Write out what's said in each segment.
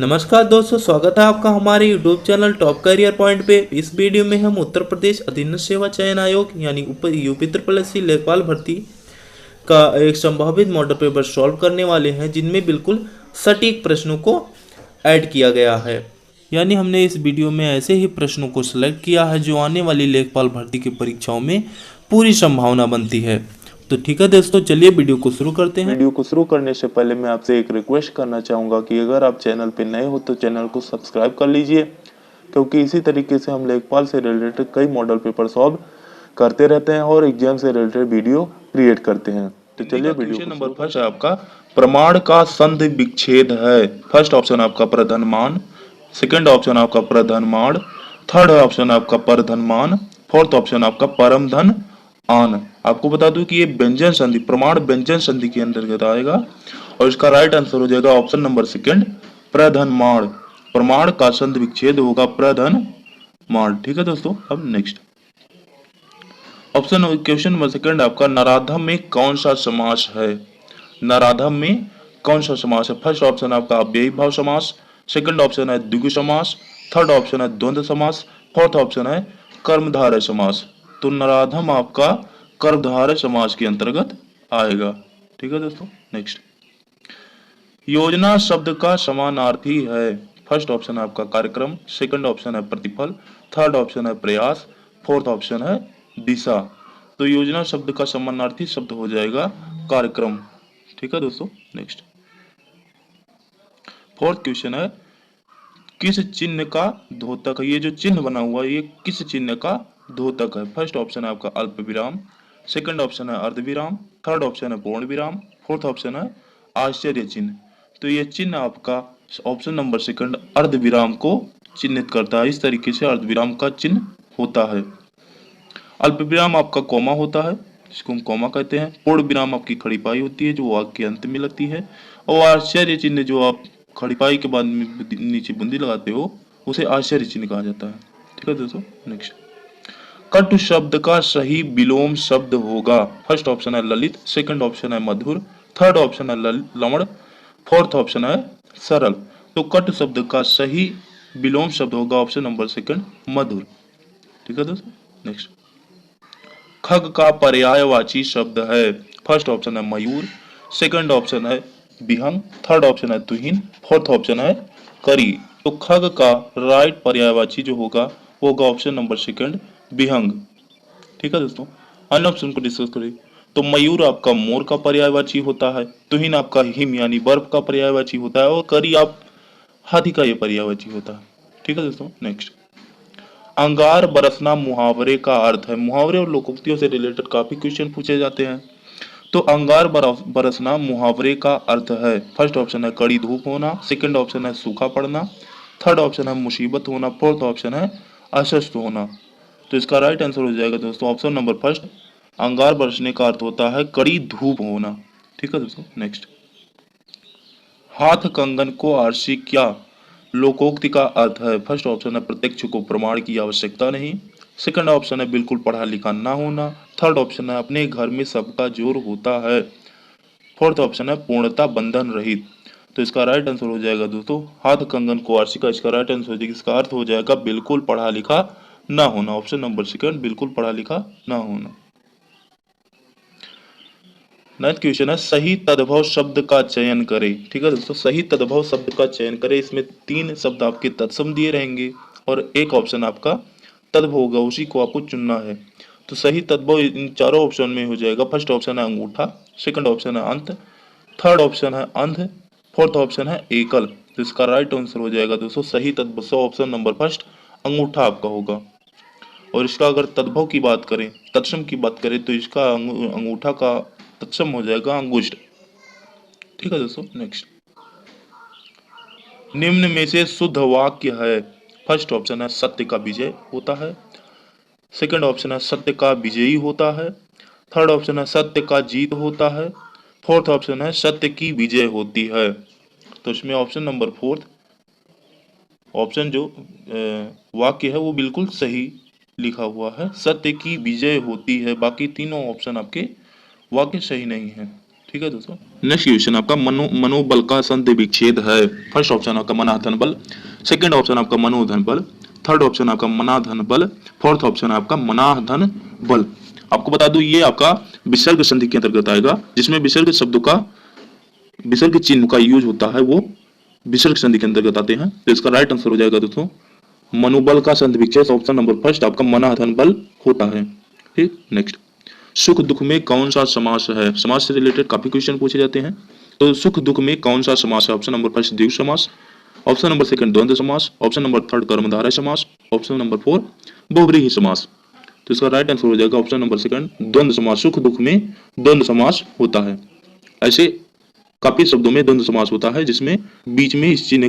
नमस्कार दोस्तों, स्वागत है आपका हमारे YouTube channel top career point पे। इस वीडियो में हम उत्तर प्रदेश अधीनस्थ सेवा चयन आयोग यानी यूपी त्रिपल लेखपाल भर्ती का एक संभावित मॉडल पेपर सॉल्व करने वाले हैं, जिनमें बिल्कुल सटीक प्रश्नों को ऐड किया गया है। यानी हमने इस वीडियो में ऐसे ही प्रश्नों को सिलेक्ट किया है जो आने वाली लेखपाल भर्ती की परीक्षाओं में पूरी संभावना बनती है। तो ठीक है दोस्तों, चलिए वीडियो को शुरू करते हैं। वीडियो को शुरू करने से पहले मैं आपसे एक रिक्वेस्ट करना चाहूँगा कि अगर आप चैनल पर नए हो तो चैनल को सब्सक्राइब कर लीजिए, क्योंकि इसी तरीके से हम लेखपाल से रिलेटेड कई मॉडल पेपर सॉल्व करते रहते हैं और एग्जाम से रिलेटेड वीडियो क्रिएट करते हैं। तो चलिए वीडियो नंबर फर्स्ट है आपका प्रमाण का संधि विच्छेद है। फर्स्ट ऑप्शन आपका प्रधनमान, सेकंड ऑप्शन आपका प्रधनमाण, थर्ड ऑप्शन आपका परधनमान, फोर्थ ऑप्शन आपका परमधन आन। आपको बता दूं कि ये व्यंजन संधि, प्रमाण व्यंजन संधि के अंतर्गत आएगा और इसका राइट आंसर हो जाएगा ऑप्शन नंबर सेकंड प्रधनमाण। प्रमाण का संधि विच्छेद होगा प्रधनमाण। ठीक है दोस्तों, अब next option question number second आपका नराधम में कौन सा समास है। नराधम में कौन सा समास है। फर्स्ट ऑप्शन आपका अव्ययी भाव समास, सेकंड ऑप्शन है द्विगु समास, थर्ड ऑप्शन है द्वंद्व समास, फोर्थ ऑप्शन है कर्मधारय समास। तो नराधम आपका कर्मधारय समास के अंतर्गत आएगा। ठीक है दोस्तों, नेक्स्ट योजना शब्द का समानार्थी है। फर्स्ट ऑप्शन है आपका कार्यक्रम, सेकंड ऑप्शन है प्रतिफल, थर्ड ऑप्शन है प्रयास, फोर्थ ऑप्शन है दिशा। तो योजना शब्द का समानार्थी शब्द हो जाएगा कार्यक्रम। ठीक है दोस्तों, नेक्स्ट फोर्थ क्वेश्चन है किस चिन्ह का द्योतक है। ये जो चिन्ह बना हुआ है ये किस चिन्ह का द्योतक है। फर्स्ट ऑप्शन है आपका अल्प विराम, सेकंड ऑप्शन है अर्ध विराम, थर्ड ऑप्शन है पूर्ण विराम, फोर्थ ऑप्शन है आश्चर्य चिन्ह। तो ये चिन्ह आपका ऑप्शन नंबर सेकंड अर्ध विराम को चिन्हित करता है। इस तरीके से अर्ध विराम का चिन्ह होता है। अल्प विराम आपका कॉमा होता है, जिसको हम कॉमा कहते हैं। पूर्ण विराम आपकी खड़ी पाई होती है जो वाक्य के अंत में लगती है, और आश्चर्य चिन्ह जो आप खड़ी पाई के बाद नीचे बूंदी लगाते हो उसे आश्चर्य चिन्ह कहा जाता है। ठीक है दोस्तों, नेक्स्ट कटु शब्द का सही विलोम शब्द होगा। फर्स्ट ऑप्शन है ललित, सेकंड ऑप्शन है मधुर, थर्ड ऑप्शन है लवण, फोर्थ ऑप्शन है सरल। तो कटु शब्द का सही विलोम शब्द होगा ऑप्शन नंबर सेकंड मधुर। ठीक है दोस्तों, नेक्स्ट खग का पर्यायवाची शब्द है। फर्स्ट ऑप्शन है मयूर, सेकंड ऑप्शन है विहंग, थर्ड ऑप्शन है तुहिन, फोर्थ ऑप्शन है करी। तो खग का राइट पर्यायवाची जो होगा वो होगा ऑप्शन नंबर सेकंड विहंग। ठीक है दोस्तों, अन्य ऑप्शन को डिस्कस करें तो मयूर आपका मोर का पर्यायवाची होता है, तुहिन आपका हिम यानी बर्फ का पर्यायवाची होता है, और करी आप हाथी का ये पर्यायवाची होता है। ठीक है दोस्तों, नेक्स्ट अंगार बरसना मुहावरे का अर्थ है। मुहावरे और लोकोक्तियों से रिलेटेड काफी क्वेश्चन पूछे जाते हैं। तो अंगार बरसना मुहावरे का अर्थ है। फर्स्ट ऑप्शन है कड़ी धूप होना, सेकंड ऑप्शन है सूखा पड़ना, थर्ड ऑप्शन है मुसीबत होना, फोर्थ ऑप्शन है अस्वस्थ होना। तो इसका राइट आंसर हो जाएगा दोस्तों ऑप्शन नंबर फर्स्ट, अंगार बरसने का अर्थ होता है कड़ी धूप होना। ठीक है दोस्तों, नेक्स्ट हाथ कंगन को आरसी क्या लोकोक्ति का अर्थ है। फर्स्ट ऑप्शन है प्रत्यक्ष को प्रमाण की आवश्यकता नहीं, सेकंड ऑप्शन है बिल्कुल पढ़ा लिखा ना होना, थर्ड ऑप्शन है अपने घर में सबका जोर होता है, फोर्थ ऑप्शन है पूर्णता बंधन रहित। तो इसका राइट आंसर हो जाएगा दोस्तों हाथ कंगन को आरसी का इसका राइट आंसर हो जाएगा, इसका अर्थ हो जाएगा बिल्कुल पढ़ा लिखा ना होना। ऑप्शन नंबर सेकंड बिल्कुल पढ़ा लिखा ना होना। नेक्स्ट क्वेश्चन है सही तद्भव शब्द का चयन करें। ठीक है दोस्तों, सही तद्भव शब्द का चयन करें। इसमें तीन शब्द आपके तत्सम दिए रहेंगे और एक ऑप्शन आपका तद्भव होगा, उसी को आपको चुनना है। तो सही तद्भव इन चारों ऑप्शन में हो जाएगा। फर्स्ट ऑप्शन है अंगूठा, सेकंड ऑप्शन है अंत, थर्ड ऑप्शन है अंध, फोर्थ ऑप्शन है एकल। तो इसका राइट आंसर हो जाएगा दोस्तों सही तद्भव ऑप्शन नंबर फर्स्ट अंगूठा आपका होगा। और इसका अगर तद्भव की बात करें, तत्सम की बात करें, तो इसका अंगूठा का तत्सम हो जाएगा अंगुष्ठ। ठीक है दोस्तों, नेक्स्ट निम्न में से शुद्ध वाक्य है। फर्स्ट ऑप्शन है सत्य का विजय होता है, सेकंड ऑप्शन है सत्य का विजयी होता है, थर्ड ऑप्शन है सत्य का जीत होता है, फोर्थ ऑप्शन है सत्य की विजय होती है। तो इसमें ऑप्शन नंबर फोर्थ ऑप्शन जो वाक्य है वो बिल्कुल सही लिखा हुआ है, सत्य की विजय होती है। बाकी तीनों ऑप्शन आपके वाक्य सही नहीं है। ठीक है दोस्तों। नेक्स्ट क्वेश्चन आपका मनोबल का संधि विच्छेद है। फर्स्ट ऑप्शन आपका मनाधन बल, सेकंड ऑप्शन आपका मनोधन बल, थर्ड ऑप्शन आपका मनाधन बल, फोर्थ ऑप्शन आपका मनाधन बल। आपको बता दूं ये आपका विसर्ग संधि के अंतर्गत आएगा, जिसमें विसर्ग शब्द का विसर्ग चिन्ह का यूज होता है वो विसर्ग संधि के अंतर्गत आते हैं। तो इसका राइट आंसर हो जाएगा दोस्तों मनोबल का संधि विच्छेद, ऑप्शन नंबर फर्स्ट आपका मनाधन बल होता है। ठीक, नेक्स्ट सुख दुख में कौन सा समास है। समास से रिलेटेड काफी क्वेश्चन पूछे जाते हैं। तो सुख दुख में कौन सा समास है। ऑप्शन नंबर फर्स्ट द्विगु समास, ऑप्शन नंबर सेकंड द्वंद्व समास, ऑप्शन नंबर थर्ड कर्मधारय समास, ऑप्शन नंबर फोर बहुव्रीहि समास। तो इसका राइट आंसर हो जाएगा ऑप्शन नंबर सेकंड द्वंद्व समास। सुख दुख में द्वंद्व समास होता है। ऐसे काफी शब्दों में द्वंद्व समास होता है जिसमें बीच में इस चिन्ह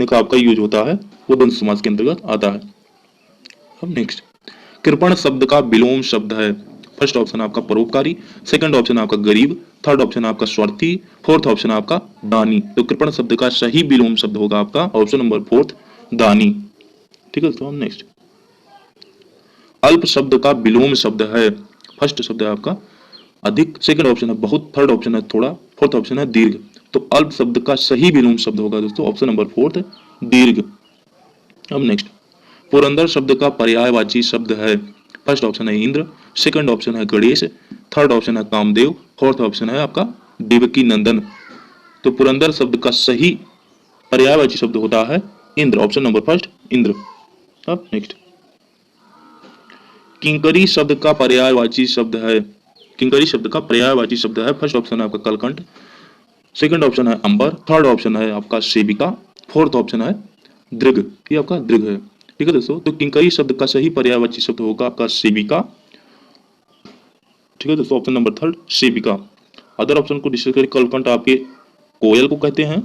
का आपका यूज होता है, वो द्वंद्व समास के अंतर्गत आता है। अब नेक्स्ट कृपण शब्द का विलोम शब्द है। फर्स्ट ऑप्शन आपका परोपकारी, सेकंड ऑप्शन आपका गरीब, थर्ड ऑप्शन आपका स्वार्थी, फोर्थ ऑप्शन आपका दानी। तो कृपण शब्द का सही विलोम शब्द होगा आपका ऑप्शन नंबर फोर्थ दानी। ठीक है, तो हम नेक्स्ट अल्प शब्द का विलोम शब्द है। फर्स्ट शब्द है आपका अधिक, सेकंड ऑप्शन है बहुत, थर्ड ऑप्शन है थोड़ा, फोर्थ ऑप्शन है दीर्घ। तो अल्प शब्द का सही विलोम शब्द होगा दोस्तों ऑप्शन नंबर फोर्थ दीर्घ। अब नेक्स्ट पुरंदर शब्द का पर्यायवाची शब्द है। फर्स्ट ऑप्शन है इंद्र, सेकंड ऑप्शन है गणेश, थर्ड ऑप्शन है कामदेव, फोर्थ ऑप्शन है आपका देवकी नंदन। तो पुरंदर शब्द का सही पर्यायवाची शब्द होता है Indra, option number first Indra. अब नेक्स्ट किंकरी शब्द का पर्यायवाची शब्द है। किंकरी शब्द का पर्यायवाची शब्द है। फर्स्ट ऑप्शन है आपका कलकंठ, सेकंड ऑप्शन है अंबर, थर्ड ऑप्शन है आपका सेविका, फोर्थ ऑप्शन है दृग। ये आपका दृग है। ठीक है दोस्तों, तो किंकरी शब्द का सही पर्यायवाची शब्द होगा आपका सेविका। ठीक है दोस्तों, ऑप्शन नंबर थर्ड सेविका। अदर ऑप्शन को डिस्कस करें, कलकंठ आपके कोयल को कहते हैं,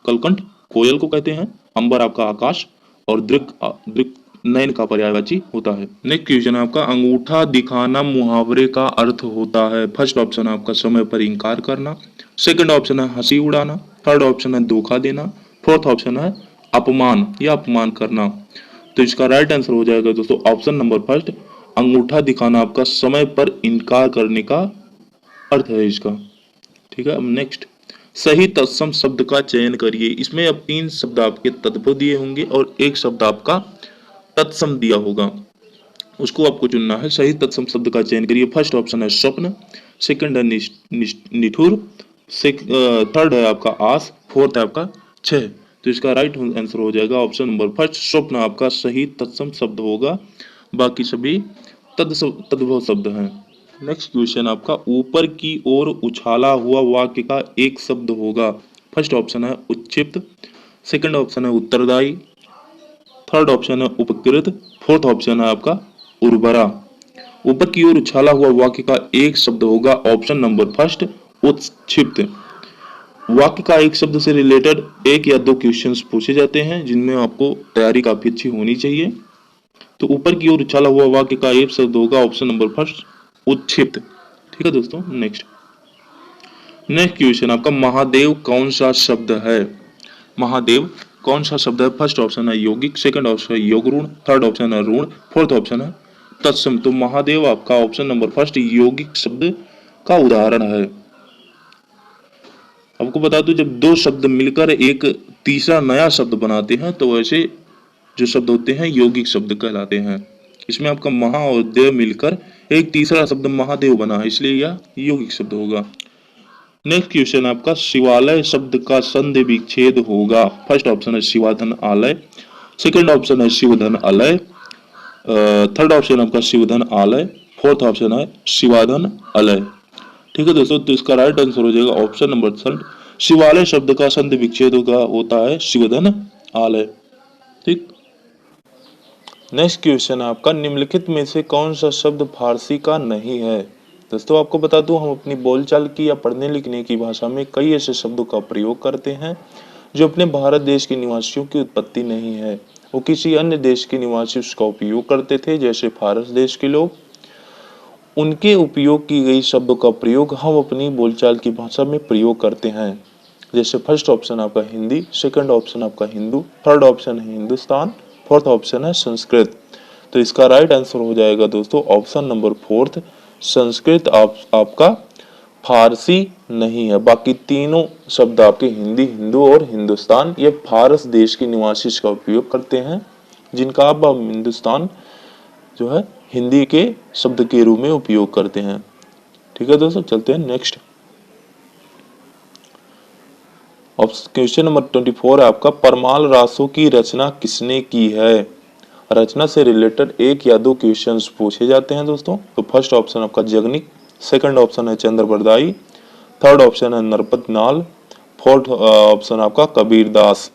कलकंठ कोयल को कहते हैं, अंबर आपका आकाश, और दृग दृग नयन का पर्यायवाची होता है। नेक्स्ट क्वेश्चन है आपका अंगूठा दिखाना मुहावरे का अर्थ होता है। फर्स्ट ऑप्शन है आपका समय पर इंकार करना, सेकंड ऑप्शन है हंसी उड़ाना, थर्ड ऑप्शन है धोखा देना, फोर्थ ऑप्शन है अपमान या अपमान करना। तो इसका राइट आंसर हो जाएगा दोस्तों ऑप्शन नंबर फर्स्ट अंगूठा दिखाना आपका समय पर इनकार करने का अर्थ है इसका। ठीक है, अब नेक्स्ट सही तत्सम शब्द का चयन करिए। इसमें अब 3 शब्द आपके तत्व दिए होंगे और एक शब्द आपका तत्सम दिया होगा, उसको आपको चुनना है। सही तत्सम शब्द का चयन करिए। फर्स्ट ऑप्शन है स्वप्न, सेकंड है निठुर, थर्ड है आपका आस, फोर्थ है आपका छह। तो इसका राइट आंसर हो जाएगा ऑप्शन नंबर फर्स्ट स्वप्न आपका सही तत्सम शब्द होगा, बाकी सभी तद्भव शब्द हैं। नेक्स्ट क्वेश्चन आपका ऊपर की ओर उछाला हुआ वाक्य का एक शब्द होगा। फर्स्ट ऑप्शन है उत्क्षिप्त, सेकंड ऑप्शन है उत्तरदायी, थर्ड ऑप्शन है उपकृत, फोर्थ ऑप्शन है आपका उर्वरा। ऊपर की ओर उछाला हुआ वाक्य का एक शब्द होगा ऑप्शन नंबर फर्स्ट उत्क्षिप्त। वाक्य का एक शब्द से रिलेटेड 1 या 2 क्वेश्चंस पूछे जाते हैं जिनमें आपको तैयारी काफी अच्छी होनी चाहिए। तो ऊपर की ओर उछाला हुआ वाक्य का एक शब्द होगा ऑप्शन नंबर फर्स्ट उत्क्षिप्त। ठीक है दोस्तों, नेक्स्ट क्वेश्चन आपका महादेव कौन सा शब्द है। महादेव कौन सा शब्द है। फर्स्ट ऑप्शन है यौगिक, सेकंड ऑप्शन है योग ऋण, थर्ड ऑप्शन है ऋण, फोर्थ ऑप्शन है तत्सम। तो महादेव आपका ऑप्शन नंबर फर्स्ट यौगिक शब्द का उदाहरण है। आपको बता दूं जब 2 शब्द मिलकर एक तीसरा नया शब्द बनाते हैं तो वैसे जो शब्द होते हैं यौगिक शब्द कहलाते हैं। इसमें आपका महा और देव मिलकर एक तीसरा शब्द महादेव बना है, इसलिए यह यौगिक शब्द होगा। नेक्स्ट क्वेश्चन आपका शिवालय शब्द का संधि विच्छेद होगा। फर्स्ट ऑप्शन है शिवाधन आलय, सेकंड ऑप्शन है शिवधन आलय, थर्ड ऑप्शन आपका शिवधन आलय, फोर्थ ऑप्शन है शिवाधन आलय। ठीक है दोस्तों, तो इसका राइट आंसर हो जाएगा ऑप्शन नंबर थर्ड शिवालय शब्द का संधि विच्छेद होता है शिवधन आलय। ठीक, नेक्स्ट क्वेश्चन आपका निम्नलिखित में से कौन सा शब्द फारसी का नहीं है। दोस्तों आपको बता दूं हम अपनी बोलचाल की या पढ़ने लिखने की भाषा में कई ऐसे शब्दों का प्रयोग करते हैं जो अपने भारत देश के निवासियों की उत्पत्ति नहीं है, वो किसी अन्य देश के निवासी उसका उपयोग करते थे। जैसे फारस देश के लोग, उनके उपयोग की गई शब्दों का प्रयोग हम अपनी बोलचाल की भाषा में प्रयोग करते हैं। जैसे फर्स्ट ऑप्शन आपका हिंदी, सेकंड ऑप्शन आपका हिंदू, थर्ड ऑप्शन है हिंदुस्तान, फोर्थ ऑप्शन है संस्कृत। तो इसका राइट आंसर हो जाएगा दोस्तों ऑप्शन नंबर फोर्थ संस्कृत आपका फारसी नहीं है। बाकी तीनों शब्द आपके हिंदी, हिंदू और हिंदुस्तान, ये फारस देश के निवासी इसका उपयोग करते हैं, जिनका आप हिंदुस्तान जो है हिंदी के शब्द के रूप में उपयोग करते हैं। ठीक है दोस्तों, चलते हैं नेक्स्ट। क्वेश्चन नंबर 24 है आपका, परमाल रासों की रचना किसने की है? रचना से रिलेटेड एक या दो क्वेश्चंस पूछे जाते हैं दोस्तों। तो फर्स्ट ऑप्शन आपका जगनिक, सेकंड ऑप्शन है चंद्रबरदाई, थर्ड ऑप्शन है नरपत नाल, फोर्थ ऑप्शन आपका कबीरदास।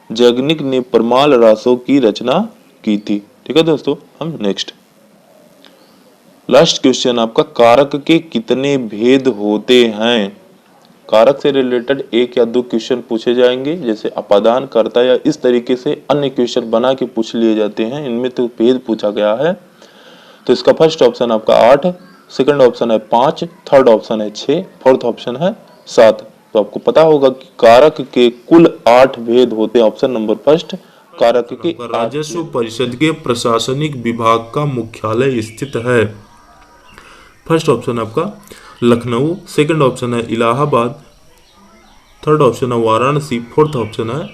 जगनिक ने परमाल रासों की रचना की थी। ठीक है दोस्तों, हम नेक्स्ट लास्ट क्वेश्चन आपका, कारक के कितने भेद होते हैं? कारक से रिलेटेड एक या दो क्वेश्चन पूछे जाएंगे, जैसे अपादान, कर्ता या इस तरीके से अन्य क्वेश्चन बना के पूछ लिए जाते हैं। इनमें तो भेद पूछा गया है। तो इसका फर्स्ट ऑप्शन आपका 8, सेकंड ऑप्शन है 5, थर्ड ऑप्शन है 6, फोर्थ ऑप्शन है 7। तो आपको पता होगा कि कारक के कुल 8 भेद होते हैं। ऑप्शन नंबर फर्स्ट, कारक के राजस्व परिषद के प्रशासनिक विभाग का मुख्यालय स्थित है। फर्स्ट ऑप्शन आपका लखनऊ, सेकंड ऑप्शन है इलाहाबाद, थर्ड ऑप्शन है वाराणसी, फोर्थ ऑप्शन है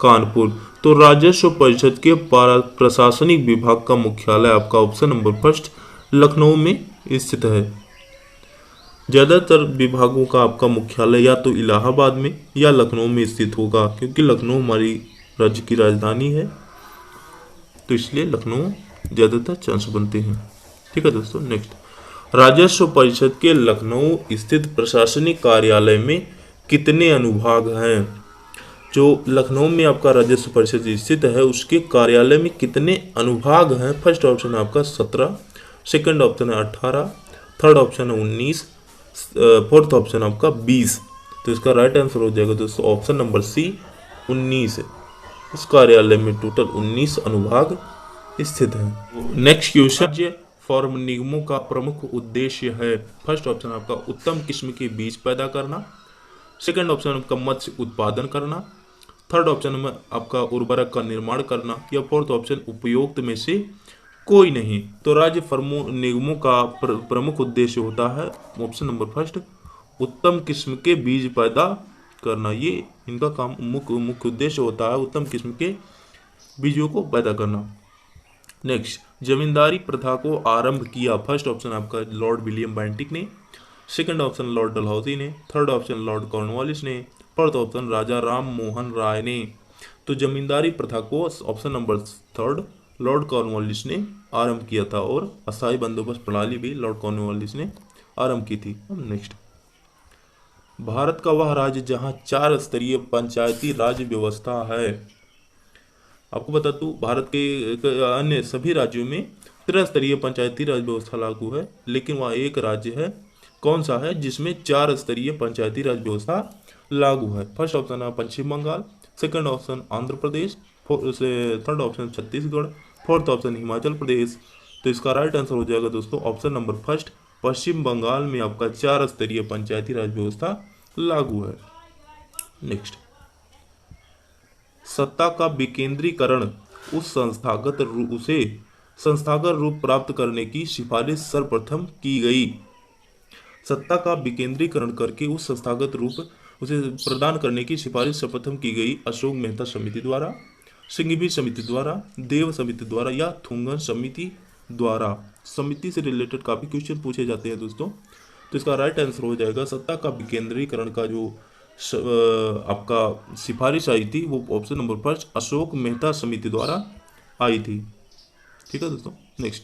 कानपुर। तो राजस्व परिषद के प्रशासनिक विभाग का मुख्यालय आपका ऑप्शन नंबर फर्स्ट लखनऊ में स्थित है। ज़्यादातर विभागों का आपका मुख्यालय या तो इलाहाबाद में या लखनऊ में स्थित होगा, क्योंकि लखनऊ हमारी राज्य की राजधानी है, तो इसलिए लखनऊ ज़्यादातर चांस बनते हैं। ठीक है दोस्तों, नेक्स्ट, राजस्व परिषद के लखनऊ स्थित प्रशासनिक कार्यालय में कितने अनुभाग हैं? जो लखनऊ में आपका राजस्व परिषद स्थित है उसके कार्यालय में कितने अनुभाग हैं? फर्स्ट ऑप्शन है आपका 17, सेकंड ऑप्शन है 18, थर्ड ऑप्शन है 19, फोर्थ ऑप्शन आपका 20। तो इसका राइट आंसर हो जाएगा दोस्तों ऑप्शन नंबर सी 19। इस कार्यालय में टोटल 19 अनुभाग स्थित हैं। नेक्स्ट क्वेश्चन, फॉर्म निगमों का प्रमुख उद्देश्य है। फर्स्ट ऑप्शन आपका उत्तम किस्म के बीज पैदा करना, सेकंड ऑप्शन आपका मत्स्य उत्पादन करना, थर्ड ऑप्शन में आपका उर्वरक का निर्माण करना, या फोर्थ ऑप्शन उपयुक्त में से कोई नहीं। तो राज्य फर्मों निगमों का प्रमुख उद्देश्य होता है ऑप्शन नंबर फर्स्ट उत्तम किस्म के बीज पैदा करना। ये इनका काम मुख्य उद्देश्य होता है उत्तम किस्म के बीजों को पैदा करना। नेक्स्ट, जमींदारी प्रथा को आरंभ किया। फर्स्ट ऑप्शन आपका लॉर्ड विलियम बेंटिक ने, सेकंड ऑप्शन लॉर्ड डलहौजी ने, थर्ड ऑप्शन लॉर्ड कॉर्नवालिस ने, फोर्थ ऑप्शन राजा राम मोहन राय ने। तो जमींदारी प्रथा को option number third Lord Cornwallis ने आरंभ किया था, और अस्थायी बंदोबस्त प्रणाली भी लॉर्ड कॉर्नवालिस ने आरंभ की थी। नेक्स्ट, भारत का वह राज्य जहां 4 स्तरीय पंचायती राज व्यवस्था है। आपको बता दूं भारत के अन्य सभी राज्यों में त्रिस्तरीय पंचायती राज व्यवस्था लागू है, लेकिन वहाँ एक राज्य है, कौन सा है, जिसमें 4 स्तरीय पंचायती राज व्यवस्था लागू है। फर्स्ट ऑप्शन है Paschim Bengal, second option Andhra Pradesh, third option Chhattisgarh, fourth option Himachal Pradesh. तो इसका राइट आंसर हो जाएगा दोस्तों option number first, Paschim Bengal में आपका 4 स्तरीय पंचायती राज व्यवस्था लागू है। नेक्स्ट, सत्ता का विकेंद्रीकरण उसे संस्थागत रूप प्राप्त करने की सिफारिश सर्वप्रथम की गई। सत्ता का विकेंद्रीकरण करके उस संस्थागत रूप उसे प्रदान करने की सिफारिश सर्वप्रथम की गई अशोक मेहता समिति द्वारा, सिंघवी समिति द्वारा, देव समिति द्वारा या थुंगन समिति द्वारा। समिति से रिलेटेड काफी क्वेश्चन पूछे जाते हैं दोस्तों। तो इसका राइट आंसर हो जाएगा सत्ता का विकेंद्रीकरण का जो आपका सिफारिश आई थी वो option number first Ashok Mehta समिति द्वारा आई थी। ठीक है दोस्तों, नेक्स्ट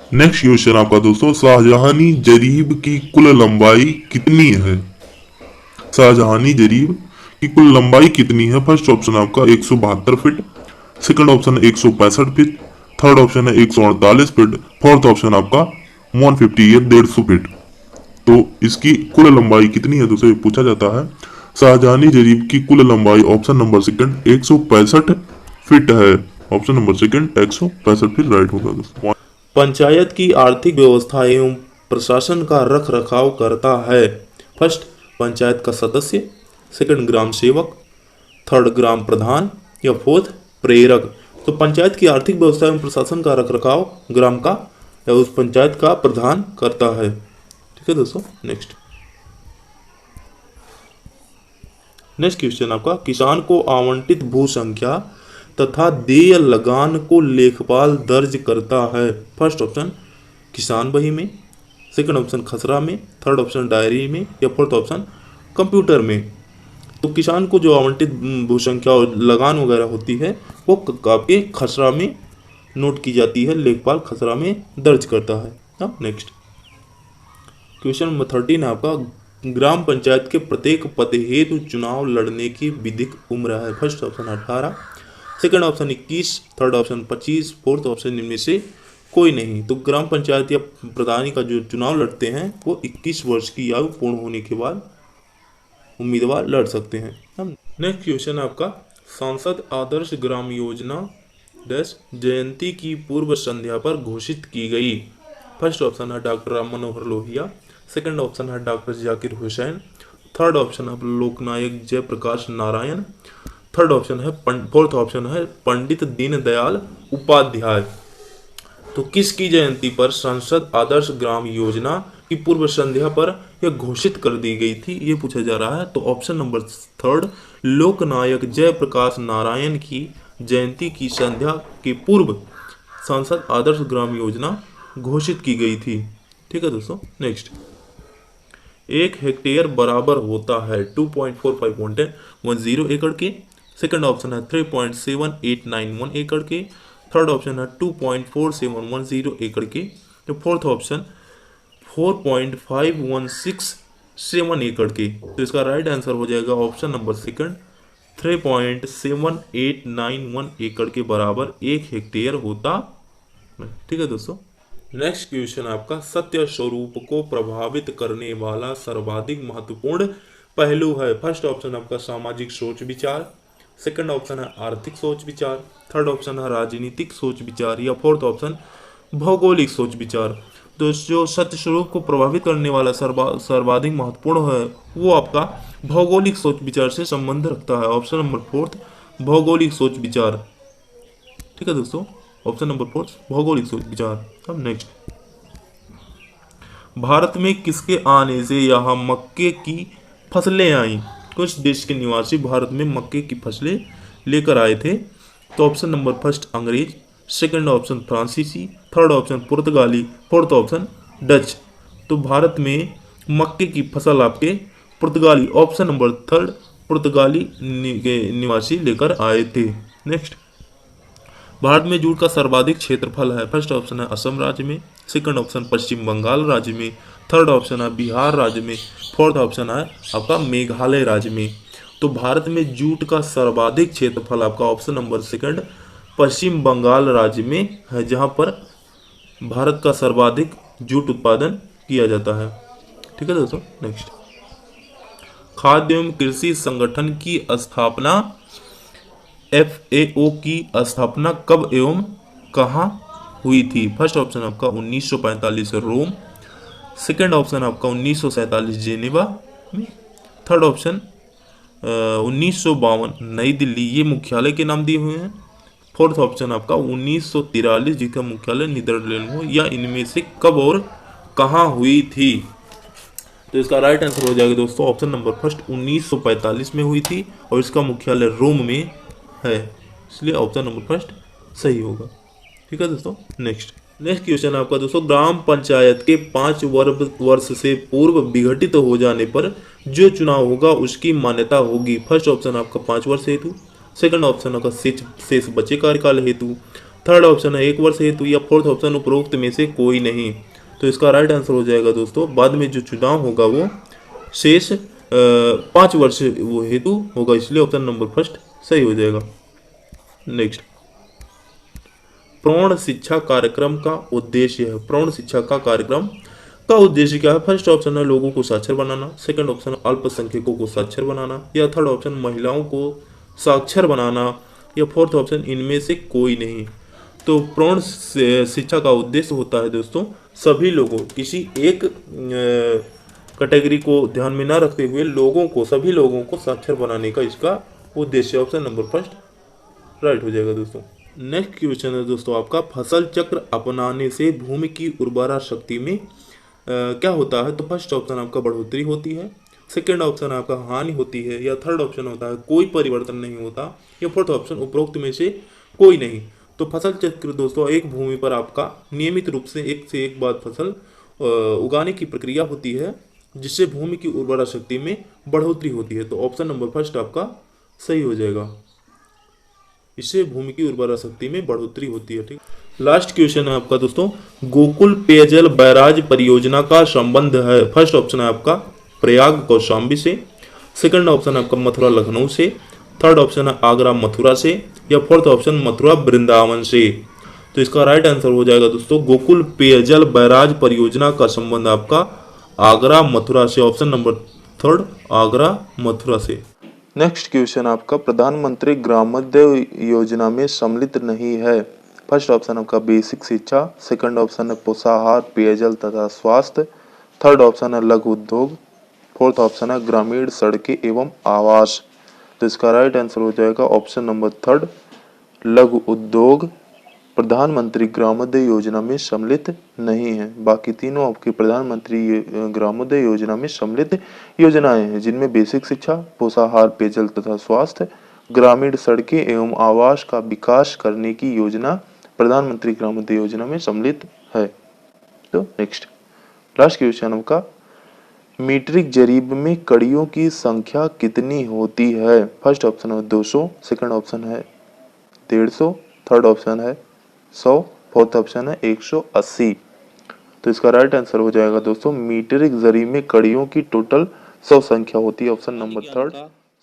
क्वेश्चन आपका दोस्तों, शाहजहानी जरीब की कुल लंबाई कितनी है? शाहजहानी जरीब की कुल लंबाई कितनी है? फर्स्ट ऑप्शन आपका 172 फीट, सेकंड ऑप्शन है 165 फीट, थर्ड ऑप्शन है 148 फीट, फोर्थ ऑप्शन आपका 150 या 150 फीट। तो इसकी कुल लंबाई कितनी है दोस्तों पूछा जाता है। शाहजहानी जरीब की कुल लंबाई ऑप्शन नंबर सेकंड 165 फीट है। Option number second 165 feet right होगा दोस्तों। पंचायत की आर्थिक व्यवस्था एवं प्रशासन का रख रखाव करता है। फर्स्ट पंचायत का सदस्य, सेकंड ग्राम सेवक, थर्ड ग्राम प्रधान या फोर्थ प्रेरक। तो पंचायत की आर्थिक व्यवस्था एवं प्रशासन का रख रखाव ग्राम का या उस पंचायत का प्रधान करता है। ठीक है दोस्तों, नेक्स्ट नेक्स्ट क्वेश्चन आपका, किसान को आवंटित भू संख्या तथा देय लगान को लेखपाल दर्ज करता है। फर्स्ट ऑप्शन किसान बही में, सेकंड ऑप्शन खसरा में, थर्ड ऑप्शन डायरी में, या फोर्थ ऑप्शन कंप्यूटर में। तो किसान को जो आवंटित भू संख्या और लगान वगैरह होती है वो आपके खसरा में नोट की जाती है, लेखपाल खसरा में दर्ज करता है। अब नेक्स्ट क्वेश्चन नंबर 13 है आपका, ग्राम पंचायत के प्रत्येक पद हेतु चुनाव लड़ने की विधिक उम्र है। First option 18, second option 21, third option 25, fourth option इनमें से कोई नहीं। तो ग्राम पंचायत या प्रधानी का जो चुनाव लड़ते हैं वो 21 वर्ष की आयु पूर्ण होने के बाद उम्मीदवार लड़ सकते हैं। नेक्स्ट क्वेश्चन आपका, सांसद आदर्श ग्राम योजना डैश जयंती की पूर्व संध्या पर घोषित की गई। फर्स्ट ऑप्शन है doctor Ram Manohar Lohia, second option है doctor Zakir Hussain, third option है लोकनायक जयप्रकाश नारायण, थर्ड ऑप्शन है फोर्थ ऑप्शन है पंडित दीनदयाल उपाध्याय। तो किसकी जयंती पर सांसद आदर्श ग्राम योजना की पूर्व संध्या पर यह घोषित कर दी गई थी, ये पूछा जा रहा है। तो ऑप्शन नंबर थर्ड, लोकनायक जयप्रकाश नारायण की जयंती की संध्या के पूर्व सांसद आदर्श ग्राम योजना घोषित की गई थी। ठीक है दोस्तों। नेक्स्ट, 1 हेक्टेयर बराबर होता है 2.4510 एकड़ के, सेकंड ऑप्शन है 3.7891 एकड़ के, थर्ड ऑप्शन है 2.4710 एकड़ के, तो फोर्थ ऑप्शन 4.5167 एकड़ के। तो इसका राइट आंसर हो जाएगा ऑप्शन नंबर सेकंड, 3.7891 एकड़ के बराबर 1 हेक्टेयर होता है। ठीक है दोस्तों। नेक्स्ट क्वेश्चन आपका, सत्य स्वरूप को प्रभावित करने वाला सर्वाधिक महत्वपूर्ण पहलू है। फर्स्ट ऑप्शन आपका सामाजिक सोच विचार, सेकंड ऑप्शन है आर्थिक सोच विचार, थर्ड ऑप्शन है राजनीतिक सोच विचार, या फोर्थ ऑप्शन भौगोलिक सोच विचार। तो जो सत्य स्वरूप को प्रभावित करने वाला सर्वाधिक महत्वपूर्ण है वो आपका भौगोलिक सोच विचार से संबंध रखता है। ऑप्शन नंबर फोर्थ, भौगोलिक सोच विचार। ठीक है दोस्तों, ऑप्शन नंबर फोर्थ, भौगोलिक सोच विचार। अब नेक्स्ट, भारत में किसके आने से यहाँ मक्के की फसलें आई। कुछ देश के निवासी भारत में मक्के की फसलें लेकर आए थे। तो ऑप्शन नंबर फर्स्ट अंग्रेज, सेकंड ऑप्शन फ्रांसीसी, थर्ड ऑप्शन पुर्तगाली, फोर्थ ऑप्शन डच। तो भारत में मक्के की फसल आपके पुर्तगाली, ऑप्शन नंबर थर्ड, पुर्तगाली निवासी लेकर आए थे। नेक्स्ट, भारत में जूट का सर्वाधिक क्षेत्रफल है। फर्स्ट ऑप्शन है असम राज्य में, सेकंड ऑप्शन पश्चिम बंगाल राज्य में, थर्ड ऑप्शन है बिहार राज्य में, फोर्थ ऑप्शन है आपका मेघालय राज्य में। तो भारत में जूट का सर्वाधिक क्षेत्रफल आपका ऑप्शन नंबर सेकंड पश्चिम बंगाल राज्य में है, जहां पर भारत का सर्वाधिक जूट उत्पादन किया जाता है। ठीक है दोस्तों। नेक्स्ट, खाद्य एवं कृषि संगठन की स्थापना FAO की स्थापना कब एवं कहाँ हुई थी। फर्स्ट ऑप्शन आपका 1945 रोम, सेकंड ऑप्शन आपका 1947 जेनेवा में, थर्ड ऑप्शन 1952 नई दिल्ली, ये मुख्यालय के नाम दिए हुए हैं, फोर्थ ऑप्शन आपका 1943 जिसका मुख्यालय नीदरलैंड हो, या इनमें से कब और कहाँ हुई थी। तो इसका राइट आंसर हो जाएगा दोस्तों ऑप्शन नंबर फर्स्ट, 1945 में हुई थी और इसका मुख्यालय रोम में है, इसलिए ऑप्शन नंबर फर्स्ट सही होगा। ठीक है दोस्तों। नेक्स्ट क्वेश्चन आपका दोस्तों, ग्राम पंचायत के 5 वर्ष से पूर्व विघटित हो जाने पर जो चुनाव होगा उसकी मान्यता होगी। फर्स्ट ऑप्शन आपका 5 वर्ष हेतु, सेकंड ऑप्शन आपका शेष बचे कार्यकाल हेतु, थर्ड ऑप्शन है 1 वर्ष हेतु, या फोर्थ ऑप्शन उपरोक्त में से कोई नहीं। तो इसका राइट आंसर हो जाएगा दोस्तों, बाद में जो चुनाव होगा वो शेष 5 वर्ष वो हेतु होगा, इसलिए ऑप्शन नंबर फर्स्ट सही हो जाएगा। नेक्स्ट, प्रौढ़ शिक्षा कार्यक्रम का उद्देश्य है। प्रौढ़ शिक्षा का कार्यक्रम का उद्देश्य क्या है। फर्स्ट ऑप्शन है लोगों को साक्षर बनाना, सेकंड ऑप्शन अल्पसंख्यकों को साक्षर बनाना, या थर्ड ऑप्शन महिलाओं को साक्षर बनाना, या फोर्थ ऑप्शन इनमें से कोई नहीं। तो प्रौढ़ शिक्षा का उद्देश्य होता है दोस्तों सभी लोगों, किसी एक कैटेगरी को ध्यान में न रखते हुए सभी लोगों को साक्षर बनाने का इसका उद्देश्य। ऑप्शन नंबर फर्स्ट राइट हो जाएगा दोस्तों। नेक्स्ट क्वेश्चन है दोस्तों आपका, फसल चक्र अपनाने से भूमि की उर्वरा शक्ति में क्या होता है। तो फर्स्ट ऑप्शन आपका बढ़ोतरी होती है, सेकेंड ऑप्शन आपका हानि होती है, या थर्ड ऑप्शन होता है कोई परिवर्तन नहीं होता, या फोर्थ ऑप्शन उपरोक्त में से कोई नहीं। तो फसल चक्र दोस्तों एक भूमि पर आपका नियमित रूप से एक बार फसल उगाने की प्रक्रिया होती है, जिससे भूमि की उर्वरा शक्ति में बढ़ोतरी होती है। तो ऑप्शन नंबर फर्स्ट आपका सही हो जाएगा, इससे भूमि की उर्वरा शक्ति में बढ़ोतरी होती है। ठीक, लास्ट क्वेश्चन है आपका दोस्तों, गोकुल पेयजल बैराज परियोजना का संबंध है। फर्स्ट ऑप्शन है आपका प्रयाग कौशाम्बी से, सेकंड ऑप्शन है आपका मथुरा लखनऊ से, थर्ड ऑप्शन है आगरा मथुरा से, या फोर्थ ऑप्शन मथुरा वृंदावन से। तो इसका राइट आंसर हो जाएगा दोस्तों, गोकुल पेयजल बैराज परियोजना का संबंध आपका आगरा मथुरा से, option number third Agra Mathura से। नेक्स्ट क्वेश्चन आपका, प्रधानमंत्री ग्रामोदय योजना में सम्मिलित नहीं है। फर्स्ट ऑप्शन आपका बेसिक शिक्षा, सेकंड ऑप्शन है पोषाहार पेयजल तथा स्वास्थ्य, थर्ड ऑप्शन है लघु उद्योग, फोर्थ ऑप्शन है ग्रामीण सड़कें एवं आवास। तो इसका राइट आंसर हो जाएगा ऑप्शन नंबर थर्ड लघु उद्योग प्रधानमंत्री ग्रामोदय योजना में सम्मिलित नहीं है। बाकी तीनों आपकी प्रधानमंत्री ग्रामोदय योजना में सम्मिलित योजनाएं हैं, जिनमें बेसिक शिक्षा, पोषाहार पेयजल तथा स्वास्थ्य, ग्रामीण सड़कें एवं आवास का विकास करने की योजना प्रधानमंत्री ग्रामोदय योजना में सम्मिलित है। तो नेक्स्ट लास्ट क्वेश्चन आपका, मीट्रिक जरीब में कड़ियों की संख्या कितनी होती है। फर्स्ट ऑप्शन है 200, सेकंड ऑप्शन है 150, थर्ड ऑप्शन है 100, फोर्थ ऑप्शन है 180। तो इसका राइट आंसर हो जाएगा दोस्तों, मीट्रिक जरीब में कड़ियों की टोटल 100 संख्या होती है, option number third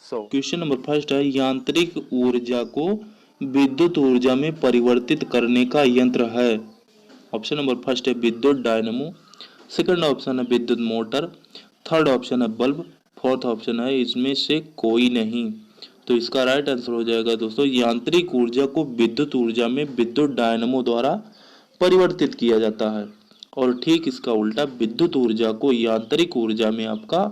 100। Question number first है, यांत्रिक ऊर्जा को विद्युत ऊर्जा में परिवर्तित करने का यंत्र है। ऑप्शन नंबर फर्स्ट है विद्युत डायनमो, सेकंड ऑप्शन है विद्युत मोटर, थर्ड ऑप्शन है बल्ब, फोर्थ ऑप्शन है इसमें से कोई नहीं। तो इसका राइट आंसर हो जाएगा दोस्तों, यांत्रिक ऊर्जा को विद्युत ऊर्जा में विद्युत डायनमो द्वारा परिवर्तित किया जाता है, और ठीक इसका उल्टा विद्युत ऊर्जा को यांत्रिक ऊर्जा में आपका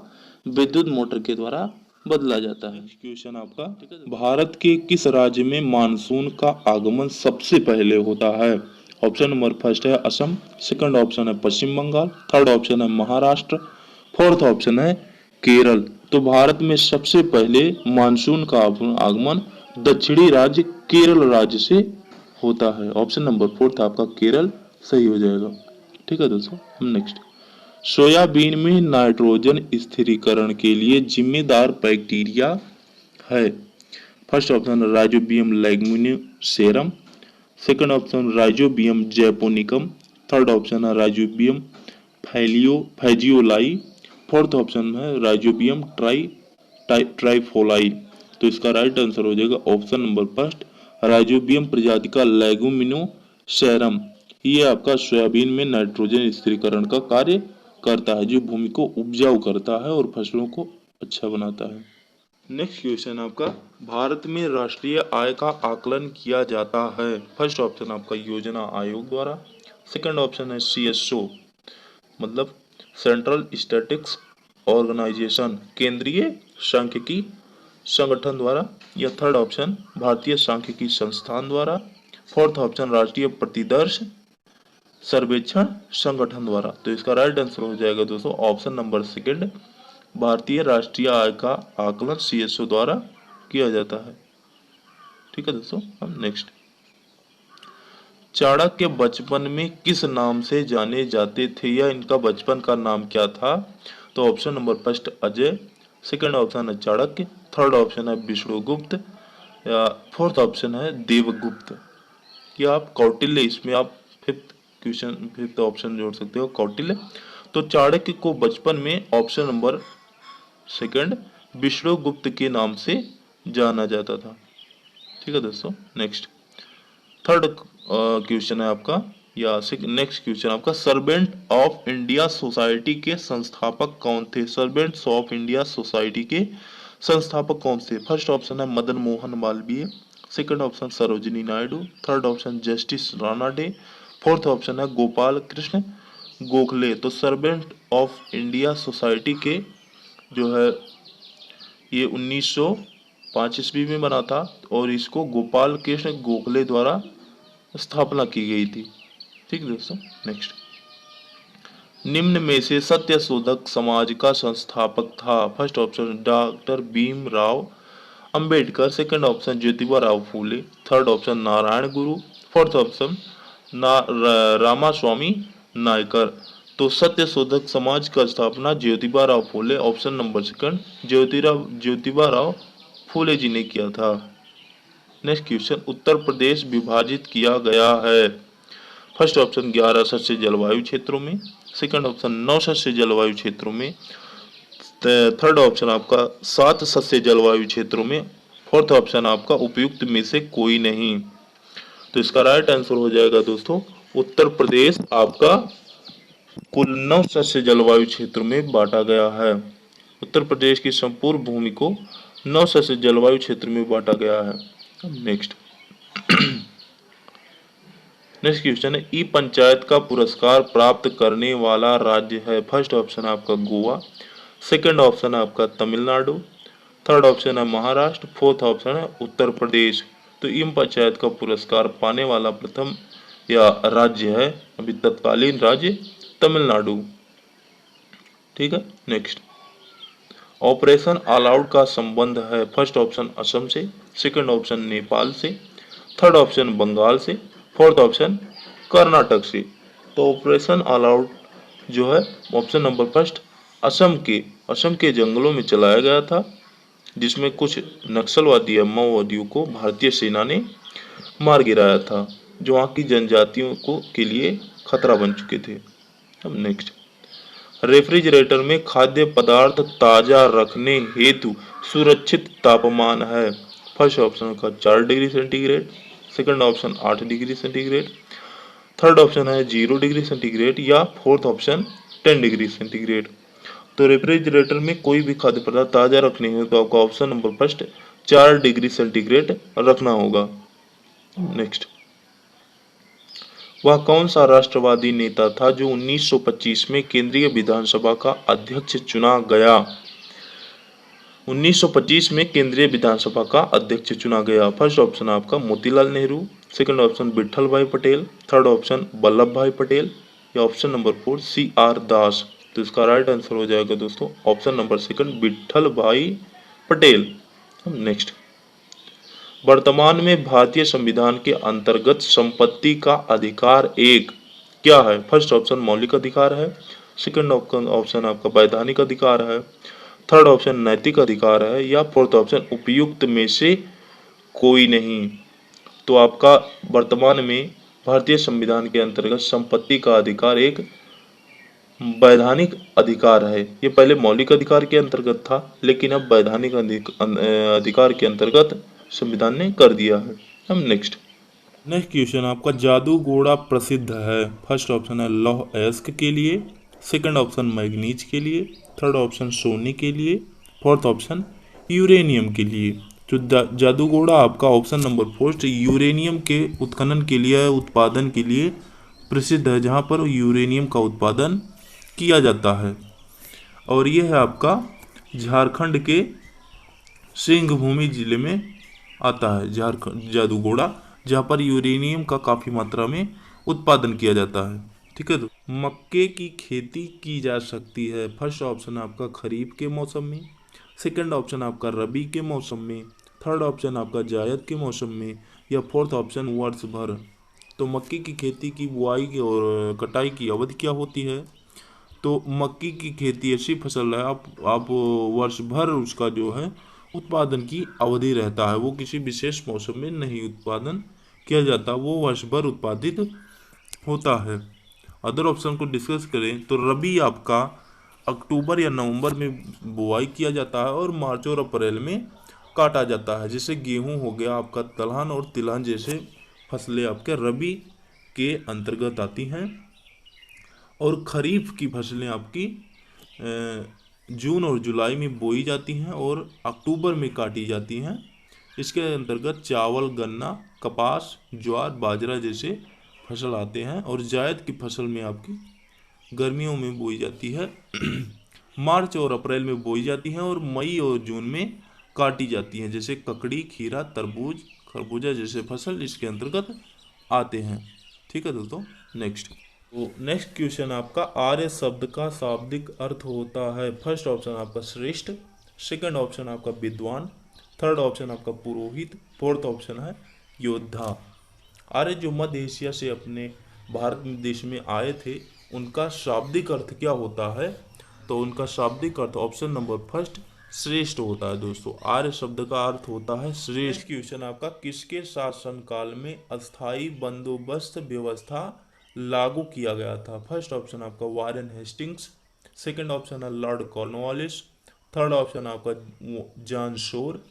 विद्युत मोटर के द्वारा बदला जाता है। क्वेश्चन आपका, भारत के किस राज्य में मानसून का आगमन सबसे पहले होता है। ऑप्शन नंबर फर्स्ट है असम, सेकंड ऑप्शन है पश्चिम बंगाल, थर्ड ऑप्शन है महाराष्ट्र, फोर्थ ऑप्शन है केरल। तो भारत में सबसे पहले मानसून का आगमन दक्षिणी राज्य केरल राज्य से होता है, ऑप्शन नंबर फोर्थ आपका केरल सही हो जाएगा। ठीक है दोस्तों, हम नेक्स्ट, सोयाबीन में नाइट्रोजन स्थिरीकरण के लिए जिम्मेदार बैक्टीरिया है। First option Rhizobium leguminosarum, second option Rhizobium japonicum, third option है राइजोबियम फैजियोलाई, फोर्थ ऑप्शन है राइजोबियम ट्राइफोलाई। तो इसका राइट आंसर हो जाएगा ऑप्शन नंबर फर्स्ट राइजोबियम प्रजाति का लेग्यूमिनोसेरम। ये आपका सोयाबीन में नाइट्रोजन स्थिरीकरण का कार्य करता है, जो भूमि को उपजाऊ करता है और फसलों को अच्छा बनाता है। नेक्स्ट क्वेश्चन आपका, भारत में राष्ट्रीय आय का आकलन किया जाता है। फर्स्ट ऑप्शन आपका योजना आयोग द्वारा, सेकंड ऑप्शन है CSO मतलब सेंट्रल स्टैटिस्टिक्स ऑर्गेनाइजेशन केंद्रीय सांख्यिकी संगठन द्वारा, या थर्ड ऑप्शन भारतीय सांख्यिकी संस्थान द्वारा, फोर्थ ऑप्शन राष्ट्रीय प्रतिदर्श सर्वेक्षण संगठन द्वारा। तो इसका राइट आंसर हो जाएगा दोस्तों ऑप्शन नंबर सेकंड भारतीय राष्ट्रीय आय का आकलन CSO द्वारा किया जाता है। ठीक है दोस्तों, हम नेक्स्ट, चाणक्य बचपन में किस नाम से जाने जाते थे, या इनका बचपन का नाम क्या था। तो option number first Ajay, second option है चाणक्य, थर्ड ऑप्शन है विष्णुगुप्त, या फोर्थ ऑप्शन है देवगुप्त, या आप कौटिल्य, इसमें आप फिफ्थ ऑप्शन जोड़ सकते हो कौटिल्य। तो चाणक्य को बचपन में ऑप्शन नंबर सेकंड विष्णुगुप्त के नाम से जाना जाता था। ठीक है दोस्तों, नेक्स्ट थर्ड क्वेश्चन है आपका, या नेक्स्ट क्वेश्चन आपका, सर्वेंट ऑफ इंडिया सोसाइटी के संस्थापक कौन थे। सर्वेंट्स ऑफ इंडिया सोसाइटी के संस्थापक कौन थे। फर्स्ट ऑप्शन है Madan Mohan Malviya, second option Sarojini Naidu, third option justice Rana day, fourth option है गोपाल कृष्ण गोखले। तो सर्वेंट ऑफ इंडिया सोसाइटी के जो है ये 1905 ईस्वी में बना था, और इसको गोपाल कृष्ण गोखले द्वारा स्थापना की गई थी। ठीक दोस्तों, नेक्स्ट निम्न में से सत्यशोधक समाज का संस्थापक था? First option doctor Bhimrao Ambedkar, second option Jyotiba Rao Phule, third option Narayan Guru, fourth option Ramaswamy Naikar. तो सत्यशोधक समाज का स्थापना Jyotiba Rao Phule, option number second Jyotiba Rao Phule ji ने किया था। नेक्स्ट क्वेश्चन, उत्तर प्रदेश विभाजित किया गया है? फर्स्ट ऑप्शन 11 सस्य जलवायु क्षेत्रों में, सेकंड ऑप्शन 9 सस्य जलवायु क्षेत्रों में, थर्ड ऑप्शन आपका 7 सस्य जलवायु क्षेत्रों में, फोर्थ ऑप्शन आपका उपयुक्त में से कोई नहीं। तो इसका राइट आंसर हो जाएगा दोस्तों उत्तर प्रदेश आपका कुल 9 सस्य जलवायु क्षेत्रों में बांटा गया है। उत्तर प्रदेश की संपूर्ण भूमि को 9 सस्य जलवायु क्षेत्र में बांटा गया है। नेक्स्ट क्वेश्चन है, ई पंचायत का पुरस्कार प्राप्त करने वाला राज्य है? फर्स्ट ऑप्शन आपका गोवा, सेकंड ऑप्शन आपका तमिलनाडु, थर्ड ऑप्शन है महाराष्ट्र, फोर्थ ऑप्शन है उत्तर प्रदेश। तो ई पंचायत का पुरस्कार पाने वाला प्रथम या राज्य है अभी तत्कालीन राज्य तमिलनाडु। ठीक है। नेक्स्ट, ऑपरेशन ऑल आउट का संबंध है? फर्स्ट ऑप्शन असम से, सेकंड ऑप्शन नेपाल से, थर्ड ऑप्शन बंगाल से, फोर्थ ऑप्शन कर्नाटक से। तो ऑपरेशन ऑल आउट जो है ऑप्शन नंबर फर्स्ट असम के जंगलों में चलाया गया था, जिसमें कुछ नक्सलवादी या माओवादियों को भारतीय सेना ने मार गिराया था, जो वहाँ की जनजातियों को के लिए खतरा बन चुके थे। अब नेक्स्ट, रेफ्रिजरेटर में खाद्य पदार्थ ताजा रखने हेतु सुरक्षित तापमान है? फर्स्ट ऑप्शन का 4 degree centigrade, second option 8 degree centigrade, third option है 0 डिग्री सेंटीग्रेड या फोर्थ ऑप्शन 10 डिग्री सेंटीग्रेड। तो रेफ्रिजरेटर में कोई भी खाद्य पदार्थ ताजा रखने हो तो आपका option number first 4 degree centigrade रखना होगा। नेक्स्ट, वह कौन सा राष्ट्रवादी नेता था जो 1925 में केंद्रीय विधानसभा का अध्यक्ष चुना गया? 1925 में केंद्रीय विधानसभा का अध्यक्ष चुना गया। फर्स्ट ऑप्शन आपका मोतीलाल नेहरू, सेकंड ऑप्शन विठल भाई पटेल, थर्ड ऑप्शन वल्लभ भाई पटेल या ऑप्शन नंबर 4 CR दास। तो इसका राइट आंसर हो जाएगा दोस्तों ऑप्शन नंबर सेकंड विठल भाई पटेल। नेक्स्ट, वर्तमान में भारतीय संविधान के अंतर्गत संपत्ति का अधिकार एक क्या है? फर्स्ट ऑप्शन मौलिक अधिकार है, सेकंड ऑप्शन आपका वैधानिक अधिकार है, थर्ड ऑप्शन नैतिक अधिकार है या फोर्थ ऑप्शन उपयुक्त में से कोई नहीं। तो आपका वर्तमान में भारतीय संविधान के अंतर्गत संपत्ति का अधिकार एक वैधानिक अधिकार है। ये पहले मौलिक अधिकार के अंतर्गत था, लेकिन अब वैधानिक अधिकार के अंतर्गत संविधान ने कर दिया है। हम नेक्स्ट क्वेश्चन आपका जादू घोड़ा प्रसिद्ध है? फर्स्ट ऑप्शन है लौह अयस्क के लिए, सेकंड ऑप्शन मैग्नीज के लिए, थर्ड ऑप्शन सोने के लिए, फोर्थ ऑप्शन यूरेनियम के लिए। जो जादू घोड़ा आपका ऑप्शन नंबर फर्स्ट यूरेनियम के उत्खनन के लिए उत्पादन के लिए प्रसिद्ध है, जहाँ पर यूरेनियम का उत्पादन किया जाता है। और ये है आपका झारखंड के सिंहभूमि जिले में आता है झारखंड जादू घोड़ा, जहाँ पर यूरेनियम का काफ़ी मात्रा में उत्पादन किया जाता है। ठीक है। तो मक्के की खेती की जा सकती है? फर्स्ट ऑप्शन आपका खरीफ के मौसम में, सेकंड ऑप्शन आपका रबी के मौसम में, थर्ड ऑप्शन आपका जायद के मौसम में या फोर्थ ऑप्शन वर्ष भर। तो मक्के की खेती की बुआई की और कटाई की अवधि क्या होती है? तो मक्की की खेती ऐसी फसल है आप वर्ष भर उसका जो है उत्पादन की अवधि रहता है, वो किसी विशेष मौसम में नहीं उत्पादन किया जाता, वो वर्ष भर उत्पादित होता है। अदर ऑप्शन को डिस्कस करें तो रबी आपका अक्टूबर या नवंबर में बुआई किया जाता है और मार्च और अप्रैल में काटा जाता है, जैसे गेहूं हो गया आपका, दलहन और तिलहन जैसे फसलें आपके रबी के अंतर्गत आती हैं। और खरीफ की फसलें आपकी जून और जुलाई में बोई जाती हैं और अक्टूबर में काटी जाती हैं। इसके अंतर्गत चावल, गन्ना, कपास, ज्वार, बाजरा जैसे फसल आते हैं। और जायद की फसल में आपकी गर्मियों में बोई जाती है मार्च और अप्रैल में बोई जाती हैं और मई और जून में काटी जाती हैं, जैसे ककड़ी, खीरा, तरबूज, खरबूजा जैसे फसल इसके अंतर्गत आते हैं। ठीक है दोस्तों। नेक्स्ट, तो नेक्स्ट क्वेश्चन आपका आर्य शब्द का शाब्दिक अर्थ होता है। फर्स्ट ऑप्शन आपका श्रेष्ठ, सेकंड ऑप्शन आपका विद्वान, थर्ड ऑप्शन आपका पुरोहित, फोर्थ ऑप्शन है योद्धा। आर्य जो मध्य एशिया से अपने भारत देश में आए थे, उनका शाब्दिक अर्थ क्या होता है? तो उनका शाब्दिक अर्थ ऑप्शन नंबर फर्स्ट श्रेष्ठ होता है दोस्तों। आर्य शब्द का अर्थ होता है श्रेष्ठ। क्वेश्चन आपका किसके शासनकाल में अस्थायी बंदोबस्त व्यवस्था लागू किया गया था? फर्स्ट ऑप्शन आपका वारेन हेस्टिंग्स, सेकंड ऑप्शन है लॉर्ड कॉर्नवालिस, थर्ड ऑप्शन आपका जॉन शोर,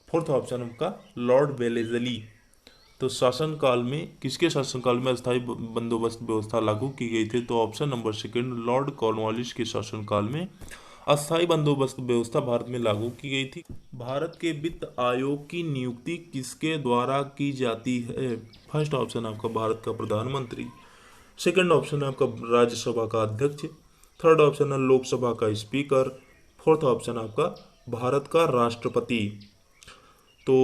फोर्थ ऑप्शन आपका लॉर्ड वेलेजली। तो शासनकाल में किसके शासनकाल में अस्थायी बंदोबस्त व्यवस्था लागू की गई थी? तो option number second Lord Cornwallis के शासनकाल में अस्थायी बंदोबस्त व्यवस्था भारत में लागू की गई थी। भारत के वित्त आयोग की नियुक्ति किसके द्वारा की जाती है? फर्स्ट ऑप्शन आपका भारत का प्रधानमंत्री, सेकंड ऑप्शन है आपका राज्यसभा का अध्यक्ष, थर्ड ऑप्शन है लोकसभा का स्पीकर, फोर्थ ऑप्शन आपका भारत का राष्ट्रपति। तो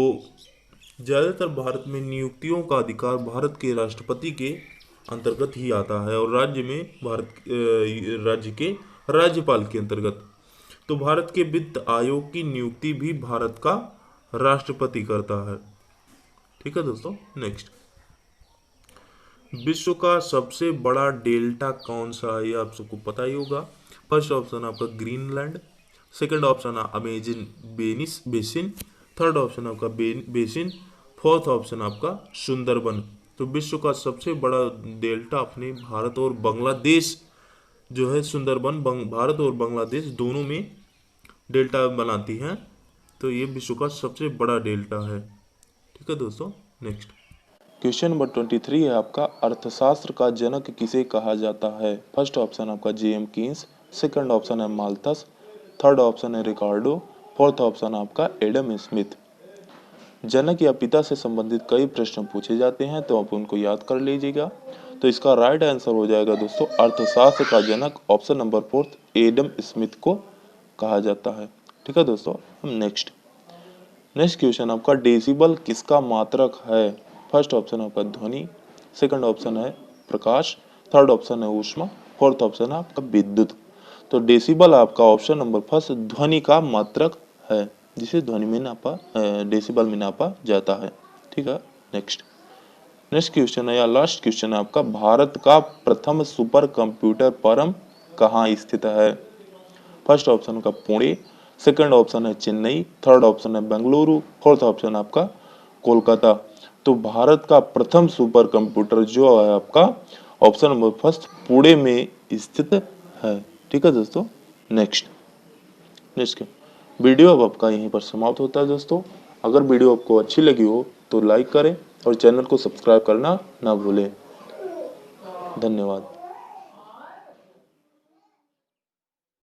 ज़्यादातर भारत में नियुक्तियों का अधिकार भारत के राष्ट्रपति के अंतर्गत ही आता है और राज्य में राज्य के राज्यपाल के अंतर्गत। तो भारत के वित्त आयोग की नियुक्ति भी भारत का राष्ट्रपति करता है। ठीक है दोस्तों। नेक्स्ट, विश्व का सबसे बड़ा डेल्टा कौन सा है? ये आप सबको पता ही होगा। फर्स्ट ऑप्शन आपका ग्रीनलैंड, सेकंड ऑप्शन है अमेजन बेसिन, थर्ड ऑप्शन आपका बेसिन, फोर्थ ऑप्शन आपका सुंदरबन। तो विश्व का सबसे बड़ा डेल्टा अपने भारत और बांग्लादेश जो है सुंदरबन, भारत और बांग्लादेश दोनों में डेल्टा बनाती हैं। तो ये विश्व का सबसे बड़ा डेल्टा है। ठीक है दोस्तों। नेक्स्ट, क्वेश्चन नंबर 23 है आपका अर्थशास्त्र का जनक किसे कहा जाता है? फर्स्ट ऑप्शन आपका जेएम कीन्स, सेकंड ऑप्शन है माल्थस, थर्ड ऑप्शन है रिकार्डो, फोर्थ ऑप्शन आपका एडम स्मिथ। जनक या पिता से संबंधित कई प्रश्न पूछे जाते हैं, तो आप उनको याद कर लीजिएगा। तो इसका राइट आंसर हो जाएगा दोस्तों अर्थशास्त्र का जनक option number fourth Adam Smith को कहा जाता है। ठीक है दोस्तों। हम नेक्स्ट क्वेश्चन आपका डेसिबल किसका मात्रक है? फर्स्ट ऑप्शन आपका ध्वनि, सेकंड ऑप्शन है प्रकाश, थर्ड ऑप्शन है ऊष्मा, फोर्थ ऑप्शन है आपका विद्युत। तो डेसिबल आपका ऑप्शन नंबर फर्स्ट ध्वनि का मात्रक है, जिसे ध्वनि में नापा डेसिबल में नापा जाता है। ठीक है। नेक्स्ट क्वेश्चन है या लास्ट क्वेश्चन है आपका भारत का प्रथम सुपर कंप्यूटर परम कहाँ स्थित है? फर्स्ट ऑप्शन का पुणे, सेकंड ऑप्शन है चेन्नई, थर्ड ऑप्शन है बेंगलुरु, फोर्थ ऑप्शन आपका कोलकाता। तो भारत का प्रथम सुपर कंप्यूटर जो है आपका ऑप्शन नंबर फर्स्ट पुणे में स्थित है। ठीक है दोस्तों। नेक्स्ट वीडियो अब आपका यहीं पर समाप्त होता है दोस्तों। अगर वीडियो आपको अच्छी लगी हो तो लाइक करें और चैनल को सब्सक्राइब करना ना भूलें। धन्यवाद।